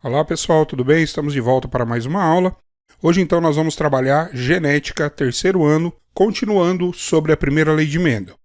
Olá pessoal, tudo bem? Estamos de volta para mais uma aula. Hoje então nós vamos trabalhar genética, terceiro ano, continuando sobre a primeira lei de Mendel.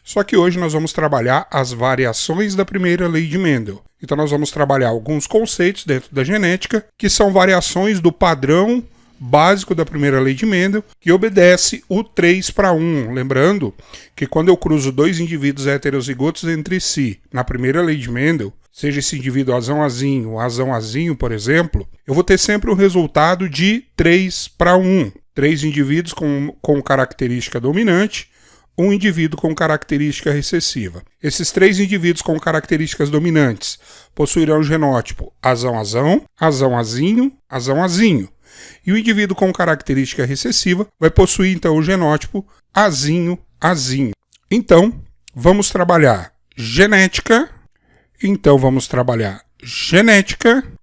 Só que hoje nós vamos trabalhar as variações da primeira lei de Mendel. Então nós vamos trabalhar alguns conceitos dentro da genética, que são variações do padrão básico da primeira lei de Mendel, que obedece o 3:1. Lembrando que quando eu cruzo dois indivíduos heterozigotos entre si, na primeira lei de Mendel, seja esse indivíduo azão-azinho ou azão-azinho, por exemplo, eu vou ter sempre um resultado de 3:1. 3 indivíduos com característica dominante, um indivíduo com característica recessiva. Esses 3 indivíduos com características dominantes possuirão o genótipo azão-azão, azão-azinho, azão-azinho. E o indivíduo com característica recessiva vai possuir, então, o genótipo azinho-azinho. Então, vamos trabalhar genética.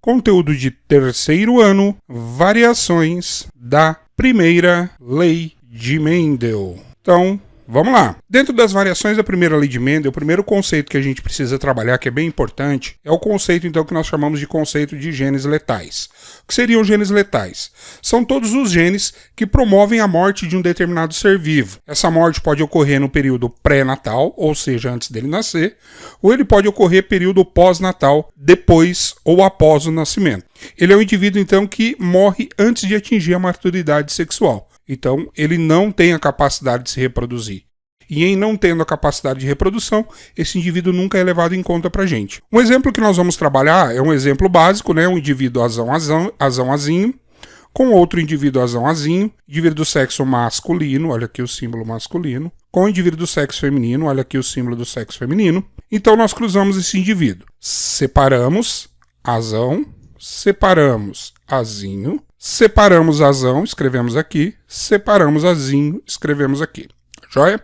Conteúdo de terceiro ano, variações da primeira lei de Mendel. Então, vamos lá. Dentro das variações da primeira lei de Mendel, o primeiro conceito que a gente precisa trabalhar, que é bem importante, é o conceito, então, que nós chamamos de conceito de genes letais. O que seriam genes letais? São todos os genes que promovem a morte de um determinado ser vivo. Essa morte pode ocorrer no período pré-natal, ou seja, antes dele nascer, ou ele pode ocorrer período pós-natal, depois ou após o nascimento. Ele é um indivíduo, então, que morre antes de atingir a maturidade sexual. Então, ele não tem a capacidade de se reproduzir. E em não tendo a capacidade de reprodução, esse indivíduo nunca é levado em conta pra gente. Um exemplo que nós vamos trabalhar é um exemplo básico, né? Um indivíduo azão-azinho, com outro indivíduo azão-azinho, indivíduo do sexo masculino, olha aqui o símbolo masculino, com o indivíduo do sexo feminino, olha aqui o símbolo do sexo feminino. Então nós cruzamos esse indivíduo. Separamos azão, separamos azinho, separamos azão, escrevemos aqui, separamos azinho, escrevemos aqui. Joia?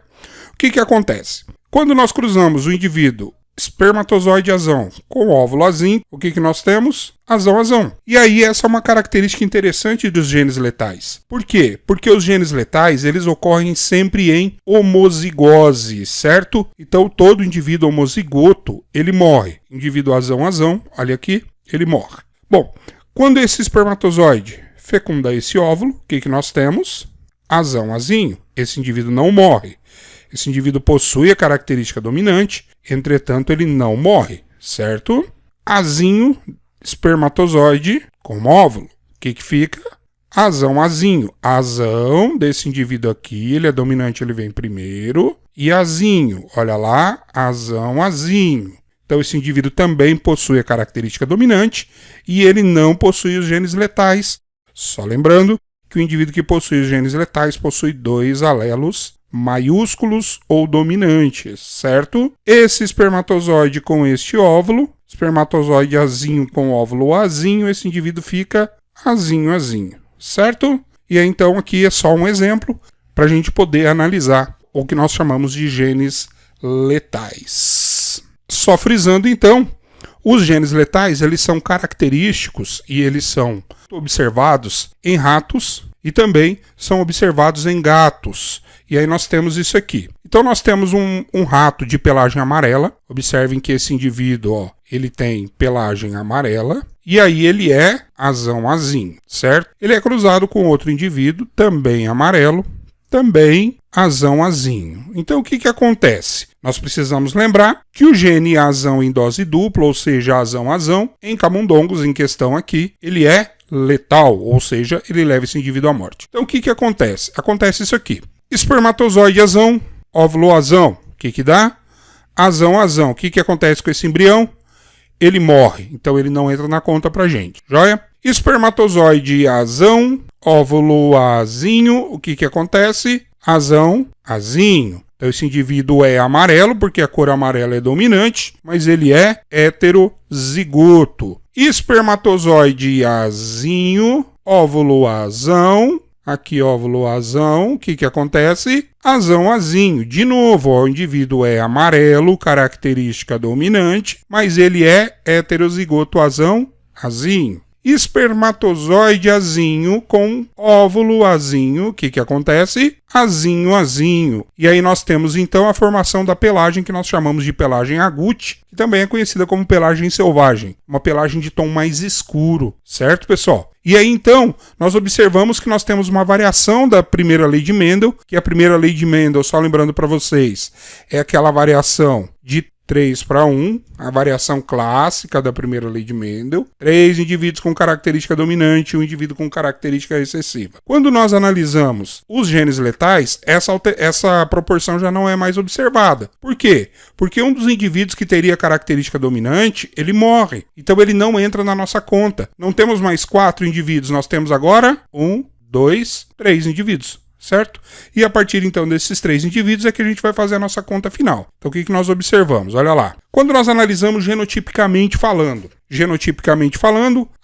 O que acontece? Quando nós cruzamos o indivíduo espermatozoide azão com óvulo azinho, o que nós temos? Azão-azão. E aí essa é uma característica interessante dos genes letais. Por quê? Porque os genes letais, eles ocorrem sempre em homozigose, certo? Então todo indivíduo homozigoto, ele morre. Indivíduo azão-azão, olha aqui, ele morre. Bom, quando esse espermatozoide fecunda esse óvulo, o que nós temos? Azão-azinho. Esse indivíduo não morre. Esse indivíduo possui a característica dominante, entretanto ele não morre, certo? Azinho, espermatozoide com óvulo. O que fica? Azão-azinho. Azão desse indivíduo aqui, ele é dominante, ele vem primeiro. E azinho, olha lá, azão-azinho. Então esse indivíduo também possui a característica dominante e ele não possui os genes letais. Só lembrando que o indivíduo que possui os genes letais possui 2 alelos maiúsculos ou dominantes, certo? Esse espermatozoide com este óvulo, espermatozoide azinho com óvulo azinho, esse indivíduo fica azinho-azinho, certo? E aí, então aqui é só um exemplo para a gente poder analisar o que nós chamamos de genes letais. Só frisando então, os genes letais, eles são característicos e eles são observados em ratos e também são observados em gatos. E aí nós temos isso aqui. Então nós temos um rato de pelagem amarela. Observem que esse indivíduo, ele tem pelagem amarela. E aí ele é azão-azinho, certo? Ele é cruzado com outro indivíduo, também amarelo, também azão-azinho. Então o que acontece? Nós precisamos lembrar que o gene azão em dose dupla, ou seja, azão-azão, em camundongos, em questão aqui, ele é letal, ou seja, ele leva esse indivíduo à morte. Então o que acontece? Acontece isso aqui. Espermatozoide azão, óvulo azão, o que dá? Azão-azão. O que acontece com esse embrião? Ele morre, então ele não entra na conta pra gente, joia? Espermatozoide azão, óvulo azinho, o que acontece? Azão-azinho. Então esse indivíduo é amarelo, porque a cor amarela é dominante, mas ele é heterozigoto. Espermatozoide azinho, óvulo azão, aqui óvulo azão, o que acontece? Azão-azinho. De novo, o indivíduo é amarelo, característica dominante, mas ele é heterozigoto azão-azinho. espermatozoide azinho com óvulo azinho. O que acontece? Azinho, azinho. E aí nós temos então a formação da pelagem que nós chamamos de pelagem agute, que também é conhecida como pelagem selvagem, uma pelagem de tom mais escuro, certo, pessoal? E aí então nós observamos que nós temos uma variação da primeira lei de Mendel, que a primeira lei de Mendel, só lembrando para vocês, é aquela variação de 3:1, a variação clássica da primeira lei de Mendel. 3 indivíduos com característica dominante e um indivíduo com característica recessiva. Quando nós analisamos os genes letais, essa proporção já não é mais observada. Por quê? Porque um dos indivíduos que teria característica dominante, ele morre. Então ele não entra na nossa conta. Não temos mais 4 indivíduos, nós temos agora 1, 2, 3 indivíduos. Certo? E a partir então desses 3 indivíduos é que a gente vai fazer a nossa conta final. Então o que nós observamos? Olha lá. Quando nós analisamos genotipicamente falando,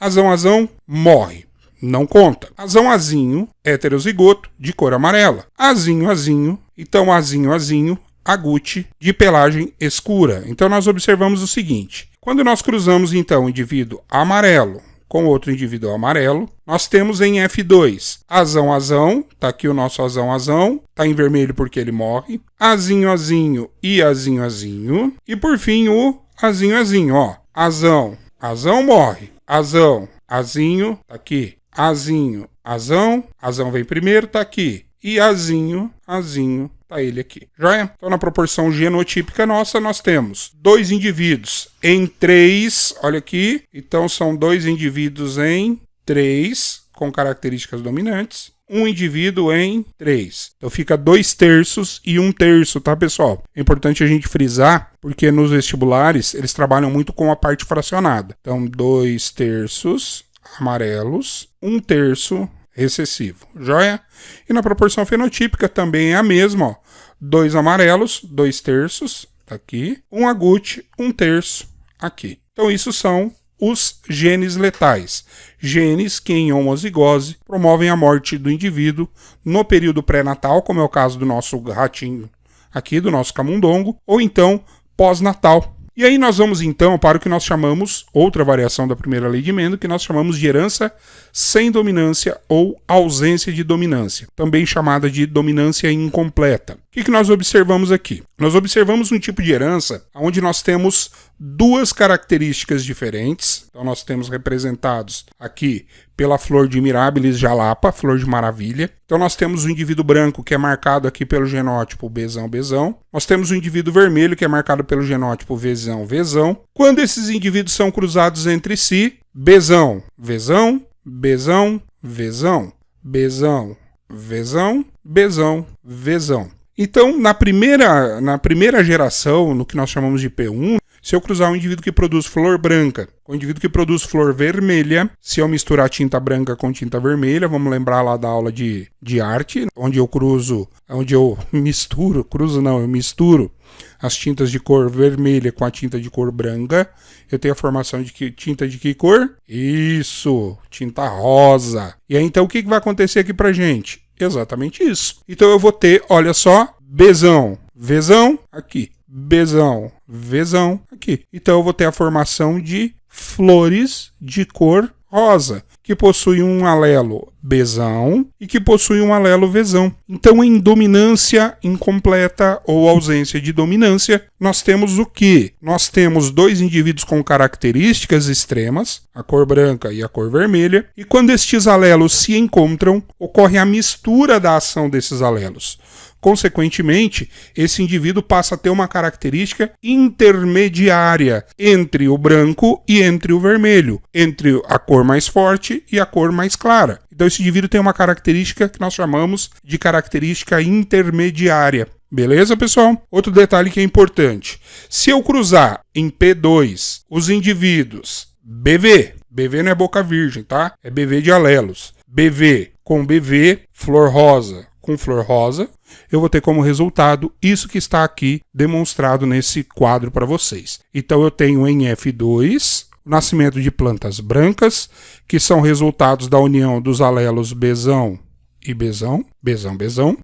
azão morre. Não conta. Azão heterozigoto de cor amarela. Azinho, então azinho, agute de pelagem escura. Então nós observamos o seguinte. Quando nós cruzamos então o indivíduo amarelo com outro indivíduo amarelo, nós temos em F2 azão, tá aqui o nosso azão, tá em vermelho porque ele morre, azinho e azinho, e por fim o azinho, ó, azão morre, azinho, tá aqui, azão vem primeiro, tá aqui, e azinho, tá ele aqui, joia? Então na proporção genotípica nossa, nós temos 2 indivíduos em 3, olha aqui, então são 2 indivíduos em 3 com características dominantes, um indivíduo em 3. Então fica 2/3 e 1/3, tá, pessoal? É importante a gente frisar, porque nos vestibulares eles trabalham muito com a parte fracionada. Então 2/3 amarelos, 1/3 recessivo, joia? E na proporção fenotípica também é a mesma, ó. 2 amarelos, 2/3, tá aqui, 1 agute, 1/3 aqui. Então isso são os genes letais, genes que em homozigose promovem a morte do indivíduo no período pré-natal, como é o caso do nosso ratinho aqui, do nosso camundongo, ou então pós-natal. E aí nós vamos então para o que nós chamamos, outra variação da primeira lei de Mendel, que nós chamamos de herança sem dominância ou ausência de dominância, também chamada de dominância incompleta. O que nós observamos aqui? Nós observamos um tipo de herança onde nós temos 2 características diferentes. Então nós temos representados aqui pela flor de Mirabilis jalapa, flor de maravilha. Então nós temos o indivíduo branco que é marcado aqui pelo genótipo Bzão. Nós temos o indivíduo vermelho que é marcado pelo genótipo Vzão. Quando esses indivíduos são cruzados entre si, Bzão. Então, na primeira geração, no que nós chamamos de P1, se eu cruzar um indivíduo que produz flor branca com um indivíduo que produz flor vermelha, se eu misturar tinta branca com tinta vermelha, vamos lembrar lá da aula de arte, onde eu misturo as tintas de cor vermelha com a tinta de cor branca, eu tenho a formação de tinta de que cor? Isso, tinta rosa. E aí então o que vai acontecer aqui pra gente? Exatamente isso. Então eu vou ter, olha só, Bzão, aqui. Bzão, aqui. Então eu vou ter a formação de flores de cor rosa, que possui um alelo Bzão e que possui um alelo Vzão. Então, em dominância incompleta ou ausência de dominância, nós temos o quê? Nós temos 2 indivíduos com características extremas, a cor branca e a cor vermelha, e quando estes alelos se encontram, ocorre a mistura da ação desses alelos. Consequentemente, esse indivíduo passa a ter uma característica intermediária entre o branco e entre o vermelho, entre a cor mais forte e a cor mais clara. Então esse indivíduo tem uma característica que nós chamamos de característica intermediária. Beleza, pessoal? Outro detalhe que é importante. Se eu cruzar em P2 os indivíduos BV não é boca virgem, tá? É BV de alelos. BV com BV, flor rosa com flor rosa, eu vou ter como resultado isso que está aqui demonstrado nesse quadro para vocês. Então eu tenho em F2 o nascimento de plantas brancas, que são resultados da união dos alelos Bzão e Bzão.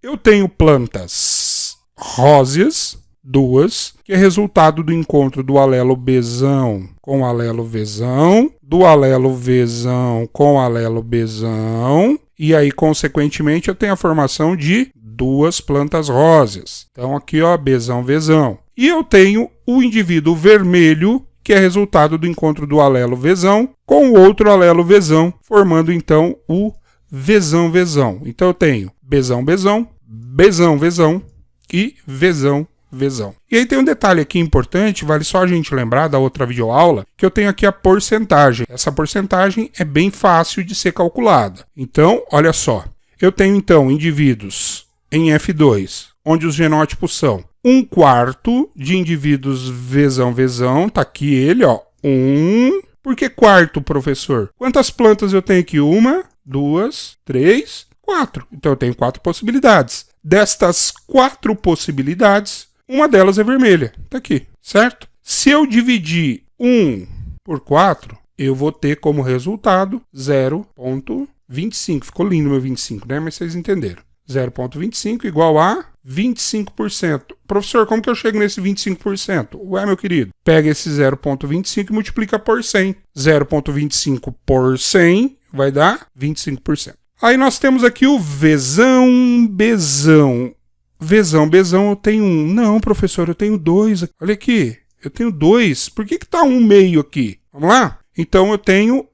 Eu tenho plantas róseas, 2, que é resultado do encontro do alelo Bzão com o alelo Vzão, do alelo Vzão com o alelo Bzão, e aí, consequentemente, eu tenho a formação de 2 plantas róseas. Então, aqui, ó, Bzão, Vzão. E eu tenho o indivíduo vermelho, que é resultado do encontro do alelo Vzão com o outro alelo Vzão, formando, então, o Vzão, Vzão. Então, eu tenho Bzão, Bzão, Bzão, Vzão e Vzão, Vzão. E aí tem um detalhe aqui importante, vale só a gente lembrar da outra videoaula, que eu tenho aqui a porcentagem. Essa porcentagem é bem fácil de ser calculada. Então, olha só, eu tenho então indivíduos em F2, onde os genótipos são 1/4 de indivíduos Vzão, Vzão, tá aqui ele, ó, 1. Por que quarto, professor? Quantas plantas eu tenho aqui? 1, 2, 3, 4. Então eu tenho 4 possibilidades. Destas 4 possibilidades, uma delas é vermelha. Tá aqui, certo? Se eu dividir 1 por 4, eu vou ter como resultado 0,25. Ficou lindo meu 25, né? Mas vocês entenderam. 0,25 igual a 25%. Professor, como que eu chego nesse 25%? Ué, meu querido, pega esse 0,25 e multiplica por 100. 0,25 por 100 vai dar 25%. Aí nós temos aqui o Vzão, Bzão. Vzão, Bzão, eu tenho 1. Não, professor, eu tenho 2. Olha aqui, eu tenho 2. Por que tá 1 meio aqui? Vamos lá? Então eu tenho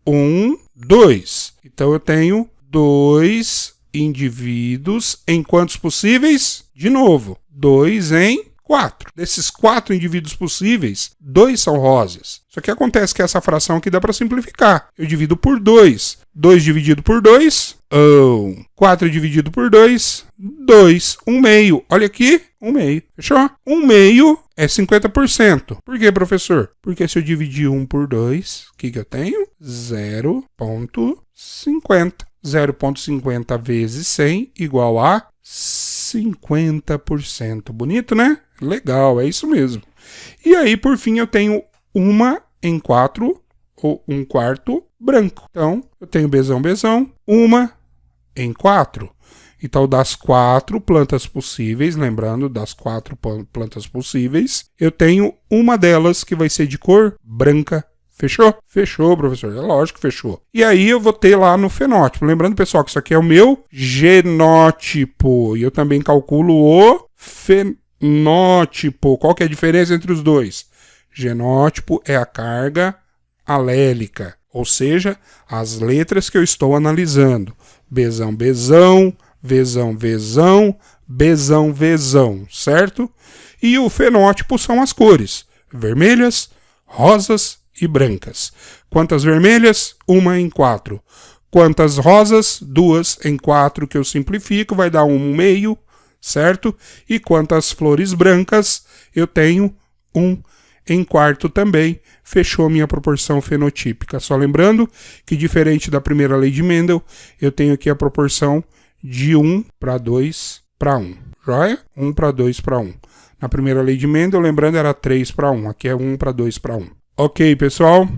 1, 2. Então eu tenho 2 indivíduos em quantos possíveis? De novo, 2 em 4. Desses 4 indivíduos possíveis, 2 são róseas. Só que acontece que essa fração aqui dá para simplificar. Eu divido por 2. 2 dividido por 2, 4 dividido por 2, 2. 1 meio. Olha aqui, 1 meio. Fechou? 1 meio é 50%. Por quê, professor? Porque se eu dividir 1 por 2, o que eu tenho? 0,50. 0,50 vezes 100 igual a 50%. Bonito, né? Legal, é isso mesmo. E aí, por fim, eu tenho 1 em 4, ou 1/4 branco. Então, eu tenho Bzão, Bzão, 1 em 4. Então, das 4 plantas possíveis, lembrando, das 4 plantas possíveis, eu tenho uma delas que vai ser de cor branca. Fechou? Fechou, professor. É lógico que fechou. E aí eu vou ter lá no fenótipo. Lembrando, pessoal, que isso aqui é o meu genótipo. E eu também calculo o fenótipo. Qual que é a diferença entre os dois? Genótipo é a carga alélica, ou seja, as letras que eu estou analisando. Bzão, Bzão, Vzão, Vzão, Bzão, Vzão, certo? E o fenótipo são as cores, vermelhas, rosas e brancas. Quantas vermelhas? 1 em 4. Quantas rosas? 2 em 4, que eu simplifico, vai dar 1 meio, certo? E quantas flores brancas? Eu tenho 1 em 4 também. Fechou minha proporção fenotípica. Só lembrando que, diferente da primeira lei de Mendel, eu tenho aqui a proporção de 1 para 2 para 1. Joia? 1 para 2 para 1. Na primeira lei de Mendel, lembrando, era 3 para 1. Aqui é 1 para 2 para 1. Ok, pessoal?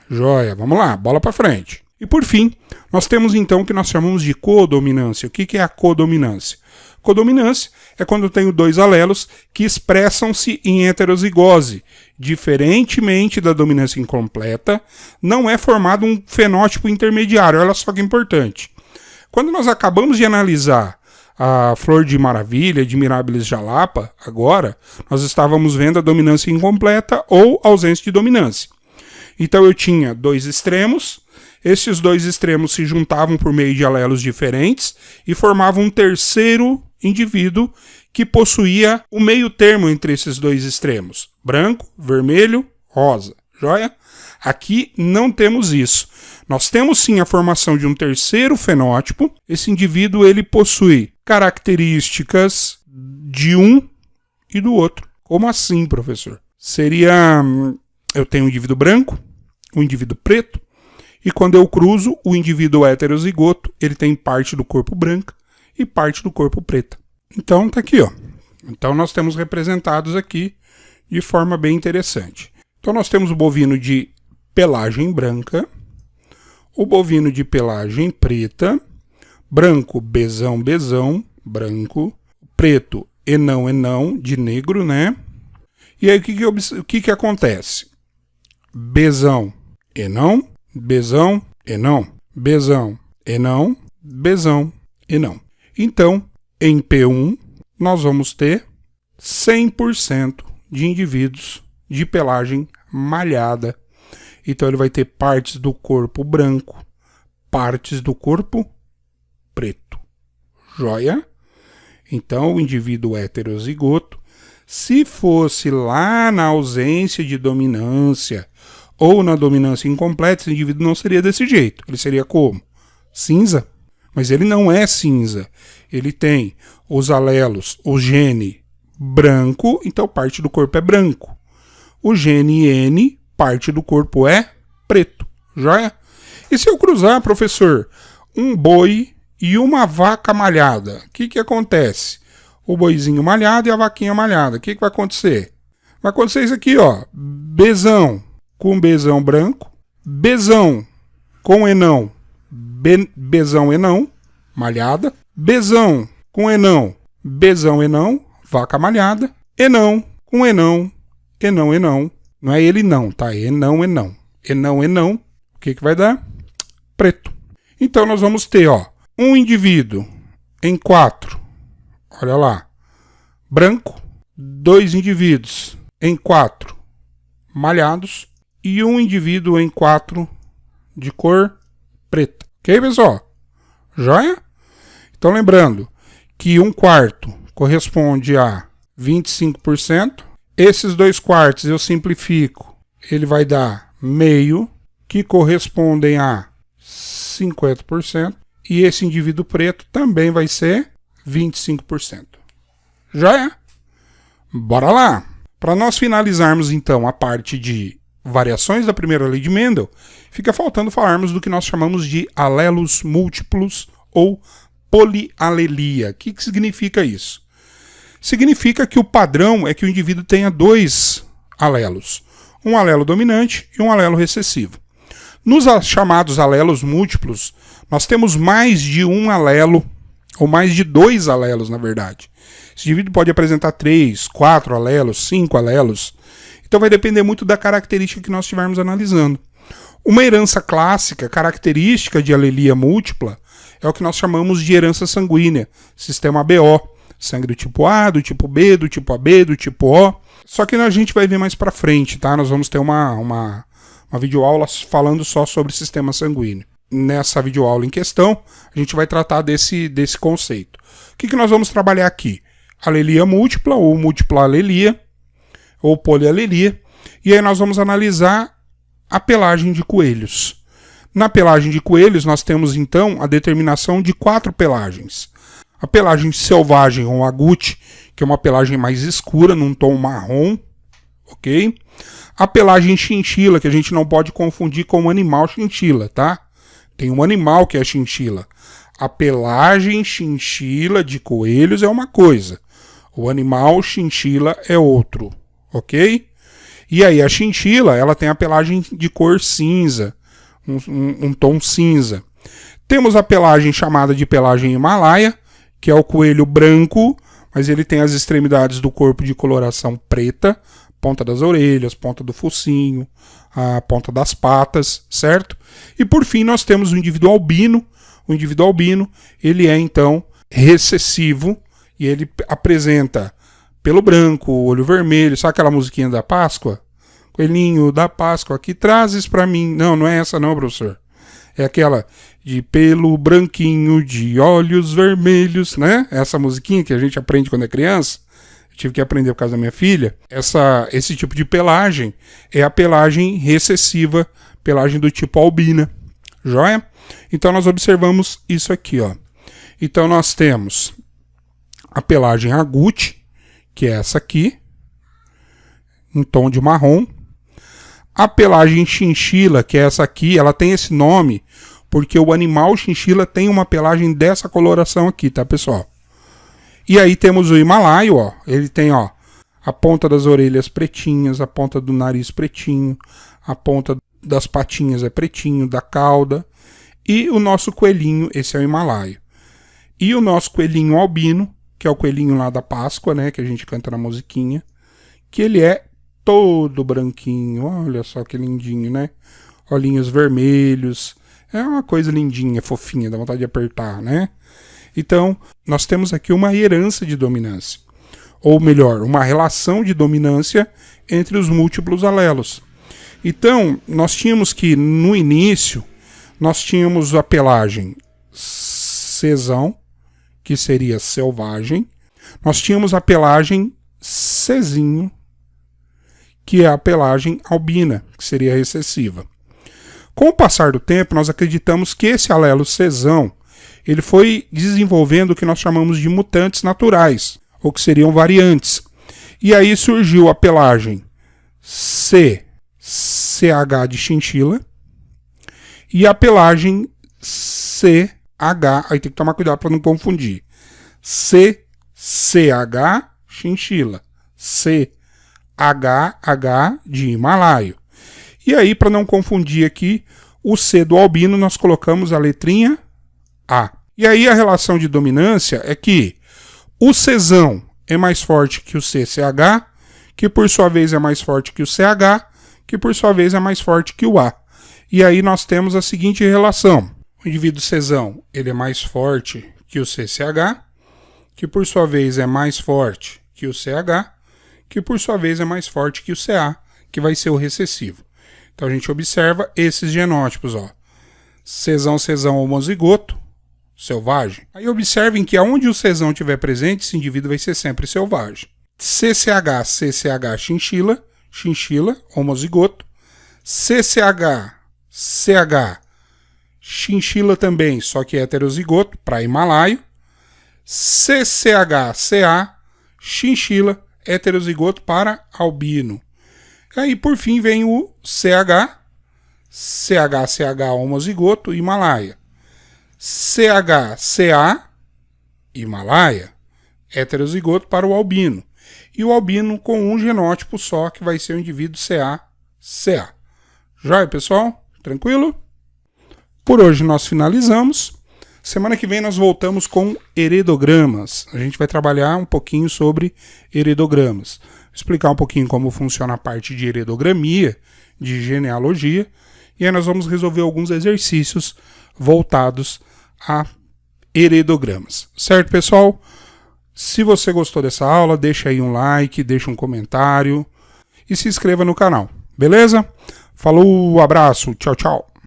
Joia. Vamos lá, bola para frente. E por fim, nós temos então o que nós chamamos de codominância. O que é a codominância? Codominância é quando eu tenho 2 alelos que expressam-se em heterozigose. Diferentemente da dominância incompleta, não é formado um fenótipo intermediário. Olha só que importante. Quando nós acabamos de analisar a flor de maravilha, de Mirabilis jalapa, agora, nós estávamos vendo a dominância incompleta ou ausência de dominância. Então eu tinha 2 extremos, esses 2 extremos se juntavam por meio de alelos diferentes e formavam um terceiro indivíduo que possuía o meio termo entre esses 2 extremos, branco, vermelho, rosa, joia? Aqui não temos isso. Nós temos sim a formação de um terceiro fenótipo. Esse indivíduo ele possui características de um e do outro. Como assim, professor? Seria, eu tenho um indivíduo branco, um indivíduo preto, e quando eu cruzo, o indivíduo heterozigoto, ele tem parte do corpo branca e parte do corpo preta. Então tá aqui, ó. Então nós temos representados aqui de forma bem interessante. Então nós temos o bovino de pelagem branca, o bovino de pelagem preta, branco, Bzão, Bzão, branco, preto, enão, de negro, né? E aí o que acontece? Bzão, enão, Bzão, enão, Bzão, enão, Bzão, enão. Então, em P1, nós vamos ter 100% de indivíduos de pelagem malhada. Então, ele vai ter partes do corpo branco, partes do corpo preto. Joia? Então, o indivíduo heterozigoto, se fosse lá na ausência de dominância ou na dominância incompleta, esse indivíduo não seria desse jeito. Ele seria como? Cinza. Mas ele não é cinza. Ele tem os alelos, o gene branco, então parte do corpo é branco. O gene N, parte do corpo é preto. Joia? E se eu cruzar, professor, um boi e uma vaca malhada, o que acontece? O boizinho malhado e a vaquinha malhada. O que vai acontecer? Vai acontecer isso aqui, ó. Bzão com Bzão branco. Bzão com enão. Bzão enão, malhada. Bzão com enão. Bzão enão, vaca malhada. Enão com enão. Enão. Não é ele não, tá? Enão. Enão. O que vai dar? Preto. Então nós vamos ter, ó, um indivíduo em 4. Olha lá, branco, 2 indivíduos em 4 malhados e um indivíduo em 4 de cor preta. Ok, pessoal? Joia? Então, lembrando que 1/4 corresponde a 25%. Esses 2/4 eu simplifico, ele vai dar meio, que correspondem a 50%. E esse indivíduo preto também vai ser 25%. Já é? Bora lá! Para nós finalizarmos, então, a parte de variações da primeira lei de Mendel, fica faltando falarmos do que nós chamamos de alelos múltiplos ou polialelia. O que significa isso? Significa que o padrão é que o indivíduo tenha 2 alelos, um alelo dominante e um alelo recessivo. Nos chamados alelos múltiplos, nós temos mais de um alelo, ou mais de 2 alelos, na verdade. Esse indivíduo pode apresentar 3, 4 alelos, 5 alelos. Então vai depender muito da característica que nós estivermos analisando. Uma herança clássica, característica de alelia múltipla, é o que nós chamamos de herança sanguínea, sistema BO. Sangue do tipo A, do tipo B, do tipo AB, do tipo O. Só que a gente vai ver mais pra frente, tá? Nós vamos ter uma videoaula falando só sobre sistema sanguíneo. Nessa videoaula em questão, a gente vai tratar desse conceito. O que nós vamos trabalhar aqui? Alelia múltipla, ou múltipla alelia, ou polialelia. E aí nós vamos analisar a pelagem de coelhos. Na pelagem de coelhos, nós temos então a determinação de 4 pelagens. A pelagem selvagem ou agute, que é uma pelagem mais escura, num tom marrom, ok? A pelagem chinchila, que a gente não pode confundir com o animal chinchila, tá? Tem um animal que é chinchila. A pelagem chinchila de coelhos é uma coisa. O animal chinchila é outro, ok? E aí a chinchila, ela tem a pelagem de cor cinza, um tom cinza. Temos a pelagem chamada de pelagem himalaia, que é o coelho branco, mas ele tem as extremidades do corpo de coloração preta, ponta das orelhas, ponta do focinho, a ponta das patas, certo? E por fim nós temos o indivíduo albino. O indivíduo albino, ele é então recessivo e ele apresenta pelo branco, olho vermelho, sabe aquela musiquinha da Páscoa? Coelhinho da Páscoa, que trazes pra mim? Não é essa não, professor. É aquela de pelo branquinho, de olhos vermelhos, né? Essa musiquinha que a gente aprende quando é criança. Eu tive que aprender por causa da minha filha. Esse tipo de pelagem é a pelagem recessiva, pelagem do tipo albina. Joia? Então nós observamos isso aqui, ó. Então nós temos a pelagem agute, que é essa aqui, em tom de marrom. A pelagem chinchila, que é essa aqui, ela tem esse nome porque o animal chinchila tem uma pelagem dessa coloração aqui, tá, pessoal? E aí temos o himalaio, ó. Ele tem, ó, a ponta das orelhas pretinhas, a ponta do nariz pretinho, a ponta das patinhas é pretinho, da cauda. E o nosso coelhinho, esse é o himalaio. E o nosso coelhinho albino, que é o coelhinho lá da Páscoa, né, que a gente canta na musiquinha, que ele é todo branquinho, olha só que lindinho, né? Olhinhos vermelhos, é uma coisa lindinha, fofinha, dá vontade de apertar, né? Então, nós temos aqui uma herança de dominância, ou melhor, uma relação de dominância entre os múltiplos alelos. Então, nós tínhamos que, no início, nós tínhamos a pelagem Czão, que seria selvagem, nós tínhamos a pelagem Czinho, que é a pelagem albina, que seria recessiva. Com o passar do tempo, nós acreditamos que esse alelo Czão, ele foi desenvolvendo o que nós chamamos de mutantes naturais, ou que seriam variantes. E aí surgiu a pelagem CH de chinchila e a pelagem CH, aí tem que tomar cuidado para não confundir, CCH chinchila, CHH de Himalaio. E aí, para não confundir aqui, o C do albino nós colocamos a letrinha A. E aí a relação de dominância é que o Czão é mais forte que o CCH, que por sua vez é mais forte que o CH, que por sua vez é mais forte que o A. E aí nós temos a seguinte relação. O indivíduo Czão, ele é mais forte que o CCH, que por sua vez é mais forte que o CH, que por sua vez é mais forte que o CA, que vai ser o recessivo. Então a gente observa esses genótipos, ó. Czão homozigoto, selvagem. Aí observem que aonde o Czão estiver presente, esse indivíduo vai ser sempre selvagem. CCH chinchila, homozigoto. CCH, chinchila também, só que heterozigoto, para Himalaio. CCH, chinchila, heterozigoto para albino. Aí, por fim, vem o CH homozigoto, Himalaia. CA, Himalaia, heterozigoto para o albino. E o albino com um genótipo só, que vai ser o indivíduo CA. Joia, pessoal? Tranquilo? Por hoje nós finalizamos. Semana que vem nós voltamos com heredogramas. A gente vai trabalhar um pouquinho sobre heredogramas. Explicar um pouquinho como funciona a parte de heredogramia, de genealogia. E aí nós vamos resolver alguns exercícios voltados a heredogramas. Certo, pessoal? Se você gostou dessa aula, deixa aí um like, deixa um comentário e se inscreva no canal. Beleza? Falou, abraço, tchau, tchau.